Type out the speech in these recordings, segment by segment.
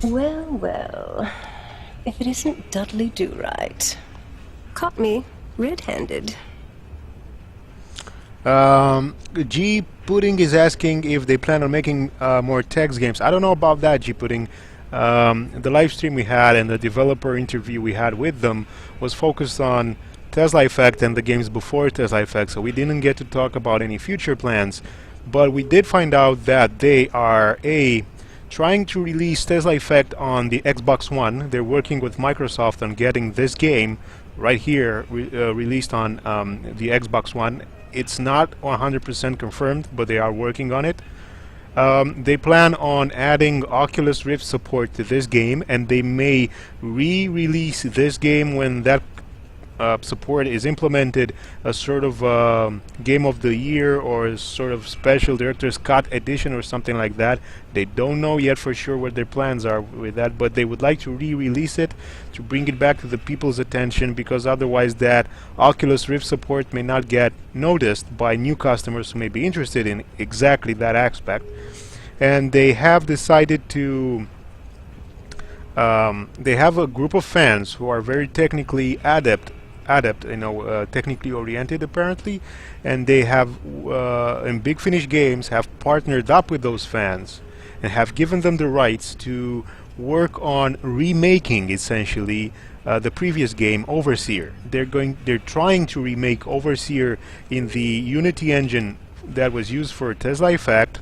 Well, well. If it isn't Dudley Do-Right. Caught me red-handed. G Pudding is asking if they plan on making more Tex games. I don't know about that, G Pudding. The live stream we had and the developer interview we had with them was focused on Tesla Effect and the games before Tesla Effect, so we didn't get to talk about any future plans. But we did find out that they are trying to release Tesla Effect on the Xbox One. They're working with Microsoft on getting this game right here released on the Xbox One. It's not 100% confirmed, but they are working on it. They plan on adding Oculus Rift support to this game, and they may re-release this game when that support is implemented, a sort of game of the year or a sort of special director's cut edition or something like that. They don't know yet for sure what their plans are with that, but they would like to re-release it to bring it back to the people's attention, because otherwise that Oculus Rift support may not get noticed by new customers who may be interested in exactly that aspect. And they have decided to they have a group of fans who are very technically adept, technically oriented apparently, and they have in Big Finish Games have partnered up with those fans and have given them the rights to work on remaking essentially the previous game Overseer. They're trying to remake Overseer in the Unity engine that was used for Tesla Effect,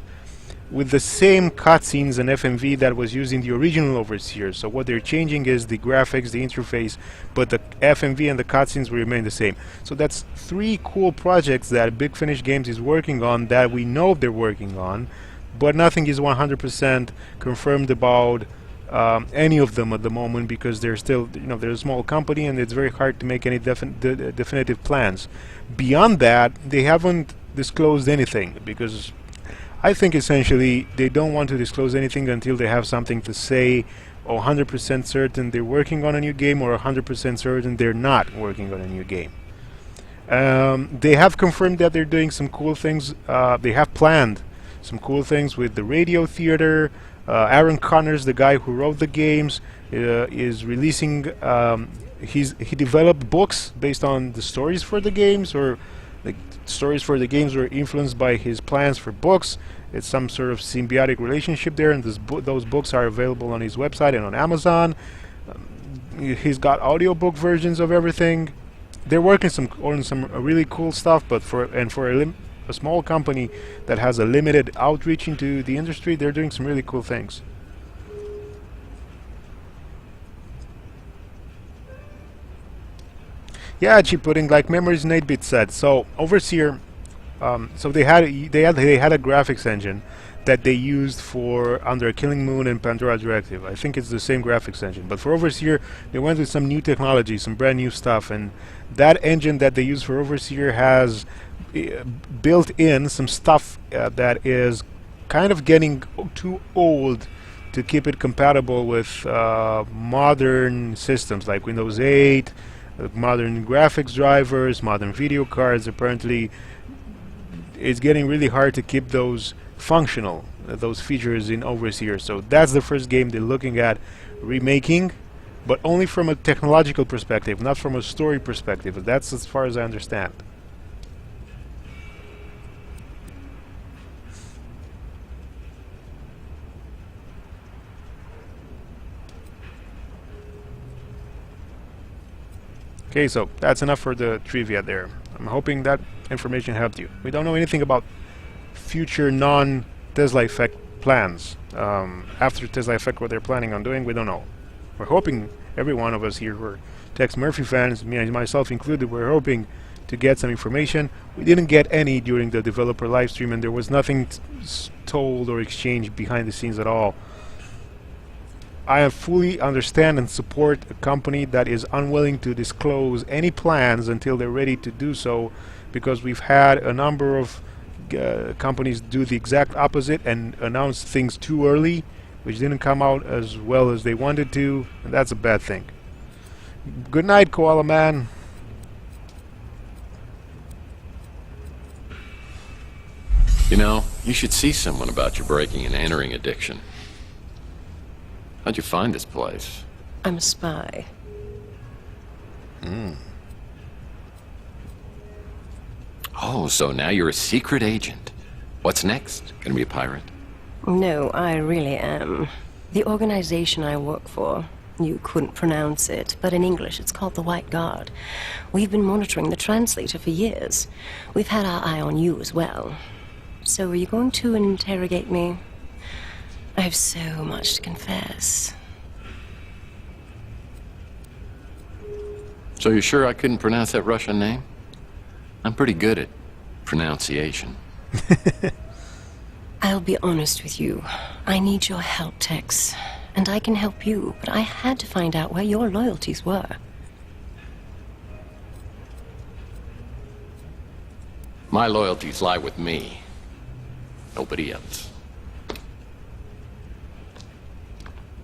with the same cutscenes and FMV that was used in the original Overseer. So what they're changing is the graphics, the interface, but the FMV and the cutscenes will remain the same. So that's three cool projects that Big Finish Games is working on, that we know they're working on, but nothing is 100% confirmed about any of them at the moment, because they're still, they're a small company and it's very hard to make any definitive plans. Beyond that, they haven't disclosed anything, because I think essentially they don't want to disclose anything until they have something to say, or 100% certain they're working on a new game, or 100% certain they're not working on a new game. They have confirmed that they're doing some cool things. They have planned some cool things with the radio theater. Aaron Connors, the guy who wrote the games, is releasing. He developed books based on the stories for the games, or the stories for the games were influenced by his plans for books. It's some sort of symbiotic relationship there, and those books are available on his website and on Amazon. He's got audiobook versions of everything. They're working on some really cool stuff, but for a small company that has a limited outreach into the industry, they're doing some really cool things. Yeah, cheap pudding, like Memories and 8-bit said. So Overseer, so they had a graphics engine that they used for under Killing Moon and Pandora Directive. I think it's the same graphics engine, but for Overseer they went with some new technology, some brand new stuff, and that engine that they use for Overseer has built in some stuff that is kind of getting too old to keep it compatible with modern systems like Windows 8. Modern graphics drivers, modern video cards. Apparently it's getting really hard to keep those functional, those features in Overseer. So that's the first game they're looking at remaking, but only from a technological perspective, not from a story perspective. That's as far as I understand. Okay, so that's enough for the trivia there. I'm hoping that information helped you. We don't know anything about future non-Tesla Effect plans. After Tesla Effect, what they're planning on doing, we don't know. We're hoping, every one of us here who are Tex Murphy fans, me and myself included, we're hoping to get some information. We didn't get any during the developer live stream, and there was nothing told or exchanged behind the scenes at all. I fully understand and support a company that is unwilling to disclose any plans until they're ready to do so, because we've had a number of companies do the exact opposite and announce things too early, which didn't come out as well as they wanted to, and that's a bad thing. Good night, Koala Man. You know, you should see someone about your breaking and entering addiction. How'd you find this place? I'm a spy. Oh, so now you're a secret agent. What's next? Gonna be a pirate? No, I really am. The organization I work for, you couldn't pronounce it, but in English it's called the White Guard. We've been monitoring the translator for years. We've had our eye on you as well. So are you going to interrogate me? I have so much to confess. So you're sure I couldn't pronounce that Russian name? I'm pretty good at pronunciation. I'll be honest with you. I need your help, Tex. And I can help you, but I had to find out where your loyalties were. My loyalties lie with me. Nobody else.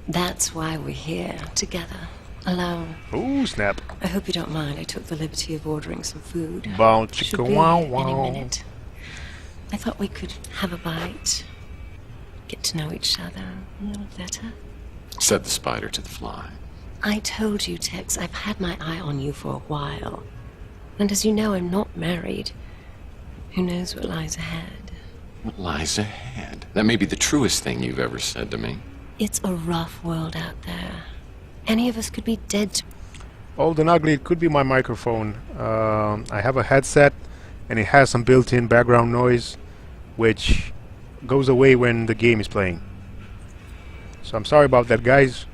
That's why we're here, together, alone. Ooh, snap. I hope you don't mind I took the liberty of ordering some food. Bow Should chicka be wow any wow. minute. I thought we could have a bite, get to know each other a little better. Said the spider to the fly. I told you, Tex, I've had my eye on you for a while. And as you know, I'm not married. Who knows what lies ahead? What lies ahead? That may be the truest thing you've ever said to me. It's a rough world out there. Any of us could be dead. Old and ugly, it could be my microphone. I have a headset and it has some built-in background noise which goes away when the game is playing. So I'm sorry about that, guys.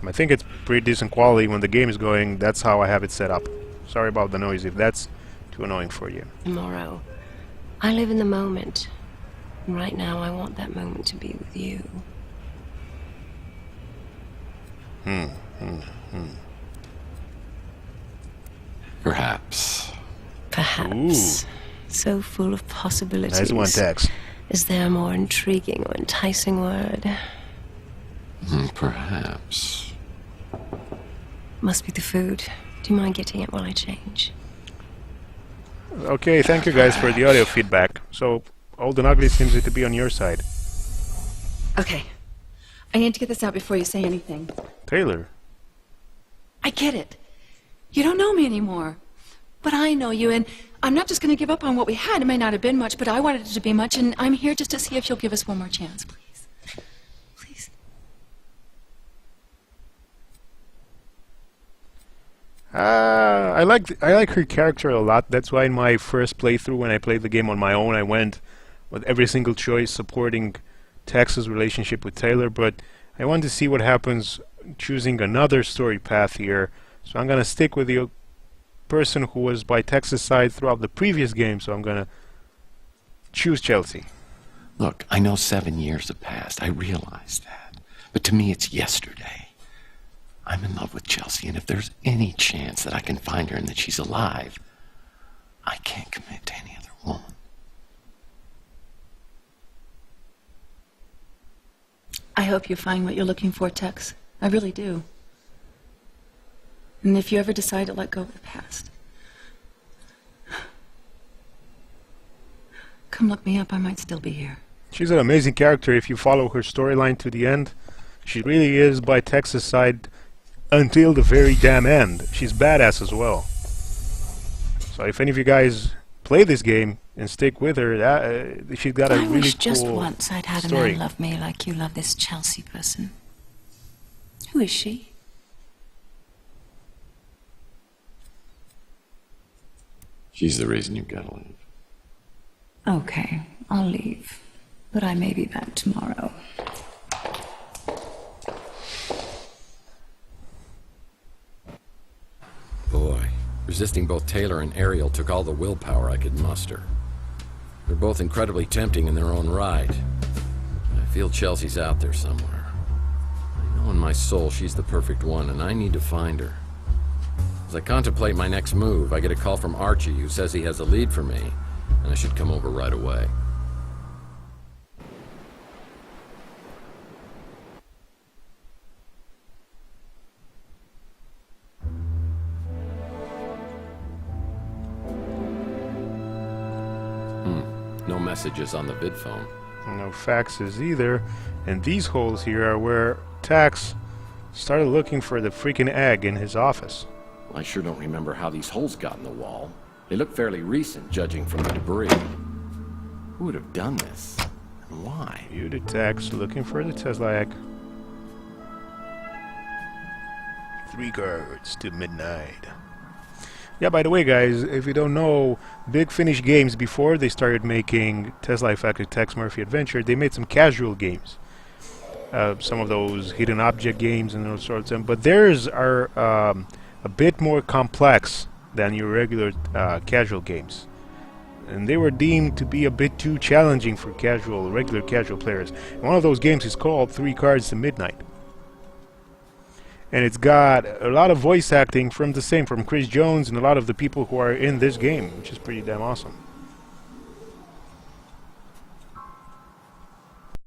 I think it's pretty decent quality when the game is going. That's how I have it set up. Sorry about the noise if that's too annoying for you. Tomorrow. I live in the moment. And right now I want that moment to be with you. Perhaps. Perhaps. So full of possibilities. Nice one, Tex. Is there a more intriguing or enticing word? Perhaps. Must be the food. Do you mind getting it while I change? Okay, thank you guys for the audio feedback. So, Old and Ugly seems to be on your side. Okay. I need to get this out before you say anything. Taylor. I get it. You don't know me anymore. But I know you, and I'm not just going to give up on what we had. It may not have been much, but I wanted it to be much, and I'm here just to see if you'll give us one more chance, please. Please. I like her character a lot. That's why in my first playthrough, when I played the game on my own, I went with every single choice supporting Tex's relationship with Taylor. But I want to see what happens choosing another story path here. So I'm gonna stick with the person who was by Tex's side throughout the previous game. So I'm gonna choose Chelsea. Look, I know 7 years have passed. I realize that. But to me, it's yesterday. I'm in love with Chelsea, and if there's any chance that I can find her and that she's alive, I can't commit to any other woman. I hope you find what you're looking for, Tex. I really do. And if you ever decide to let go of the past, come look me up. I might still be here. She's an amazing character. If you follow her storyline to the end, she really is by Tex's side until the very damn end. She's badass as well. So if any of you guys play this game and stick with her, she's got a really cool I wish just once I'd had story. a man love me like you love this Chelsea person. Who is she? She's the reason you've got to leave. Okay, I'll leave. But I may be back tomorrow. Boy, resisting both Taylor and Ariel took all the willpower I could muster. They're both incredibly tempting in their own right. I feel Chelsea's out there somewhere. I know in my soul she's the perfect one, and I need to find her. As I contemplate my next move, I get a call from Archie, who says he has a lead for me, and I should come over right away. No messages on the vid phone. No faxes either. And these holes here are where Tex started looking for the freaking egg in his office. I sure don't remember how these holes got in the wall. They look fairly recent, judging from the debris. Who would have done this? And why? You did, Tex, looking for the Tesla egg. 3 cards to midnight. Yeah, by the way, guys, if you don't know, Big Finish Games, before they started making Tesla Effect Tex Murphy Adventure, they made some casual games. Some of those hidden object games and those sorts of, but theirs are a bit more complex than your regular casual games. And they were deemed to be a bit too challenging for regular casual players. And one of those games is called 3 Cards to Midnight. And it's got a lot of voice acting from Chris Jones and a lot of the people who are in this game, which is pretty damn awesome.